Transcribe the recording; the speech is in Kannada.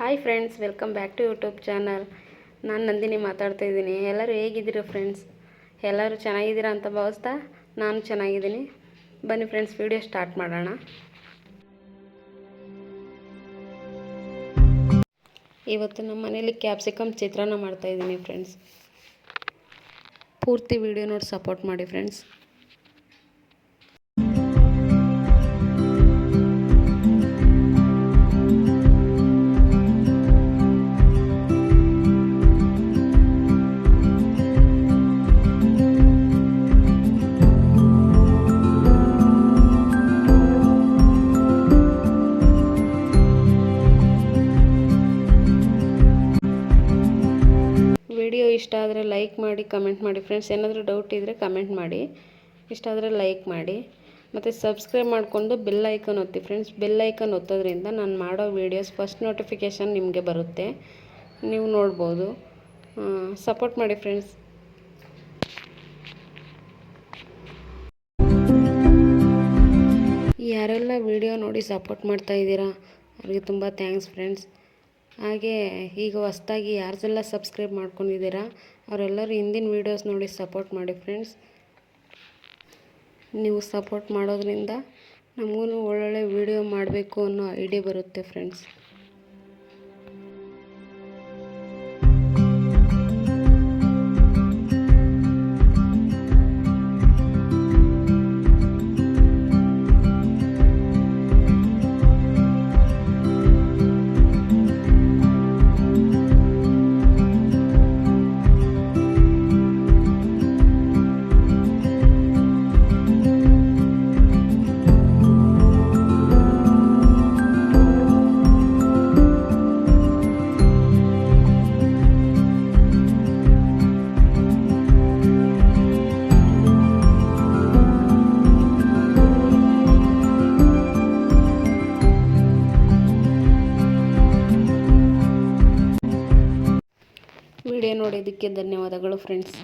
Hi friends, welcome back to YouTube channel. ನಾನು ನಂದಿನಿ ಮಾತಾಡ್ತಾ ಇದ್ದೀನಿ. ಎಲ್ಲರೂ ಹೇಗಿದ್ದೀರಾ ಫ್ರೆಂಡ್ಸ್? ಎಲ್ಲರೂ ಚೆನ್ನಾಗಿದ್ದೀರಾ ಅಂತ ಭಾವಿಸ್ತಾ ನಾನು ಚೆನ್ನಾಗಿದ್ದೀನಿ. ಬನ್ನಿ ಫ್ರೆಂಡ್ಸ್, ವಿಡಿಯೋ ಸ್ಟಾರ್ಟ್ ಮಾಡೋಣ. ಇವತ್ತು ನಮ್ಮ ಮನೇಲಿ ಕ್ಯಾಪ್ಸಿಕಮ್ ಚಿತ್ರಾನ್ನ ಮಾಡ್ತಾಯಿದ್ದೀನಿ ಫ್ರೆಂಡ್ಸ್. ಪೂರ್ತಿ ವಿಡಿಯೋ ನೋಡಿ ಸಪೋರ್ಟ್ ಮಾಡಿ ಫ್ರೆಂಡ್ಸ್. ವಿಡಿಯೋ ಇಷ್ಟ ಆದರೆ ಲೈಕ್ ಮಾಡಿ, ಕಮೆಂಟ್ ಮಾಡಿ ಫ್ರೆಂಡ್ಸ್. ಏನಾದರೂ ಡೌಟ್ ಇದ್ದರೆ ಕಮೆಂಟ್ ಮಾಡಿ. ಇಷ್ಟ ಆದರೆ ಲೈಕ್ ಮಾಡಿ ಮತ್ತು ಸಬ್ಸ್ಕ್ರೈಬ್ ಮಾಡಿಕೊಂಡು ಬೆಲ್ ಐಕನ್ ಒತ್ತಿ ಫ್ರೆಂಡ್ಸ್. ಬೆಲ್ ಐಕನ್ ಒತ್ತೋದ್ರಿಂದ ನಾನು ಮಾಡೋ ವೀಡಿಯೋಸ್ ಫಸ್ಟ್ ನೋಟಿಫಿಕೇಷನ್ ನಿಮಗೆ ಬರುತ್ತೆ, ನೀವು ನೋಡ್ಬೋದು. ಸಪೋರ್ಟ್ ಮಾಡಿ ಫ್ರೆಂಡ್ಸ್. ಯಾರೆಲ್ಲ ವಿಡಿಯೋ ನೋಡಿ ಸಪೋರ್ಟ್ ಮಾಡ್ತಾಯಿದ್ದೀರಾ ಅವ್ರಿಗೆ ತುಂಬ ಥ್ಯಾಂಕ್ಸ್ ಫ್ರೆಂಡ್ಸ್. ಹಾಗೆ ಈಗ ಹೊಸ್ದಾಗಿ ಯಾರ್ದೆಲ್ಲ ಸಬ್ಸ್ಕ್ರೈಬ್ ಮಾಡ್ಕೊಂಡಿದ್ದೀರಾ ಅವರೆಲ್ಲರೂ ಹಿಂದಿನ ವೀಡಿಯೋಸ್ ನೋಡಿ ಸಪೋರ್ಟ್ ಮಾಡಿ ಫ್ರೆಂಡ್ಸ್. ನೀವು ಸಪೋರ್ಟ್ ಮಾಡೋದ್ರಿಂದ ನಮಗೂ ಒಳ್ಳೊಳ್ಳೆ ವೀಡಿಯೋ ಮಾಡಬೇಕು ಅನ್ನೋ ಐಡಿಯಾ ಬರುತ್ತೆ ಫ್ರೆಂಡ್ಸ್. ವಿಡಿಯೋ ನೋಡೋದಕ್ಕೆ ಧನ್ಯವಾದಗಳು ಫ್ರೆಂಡ್ಸ್.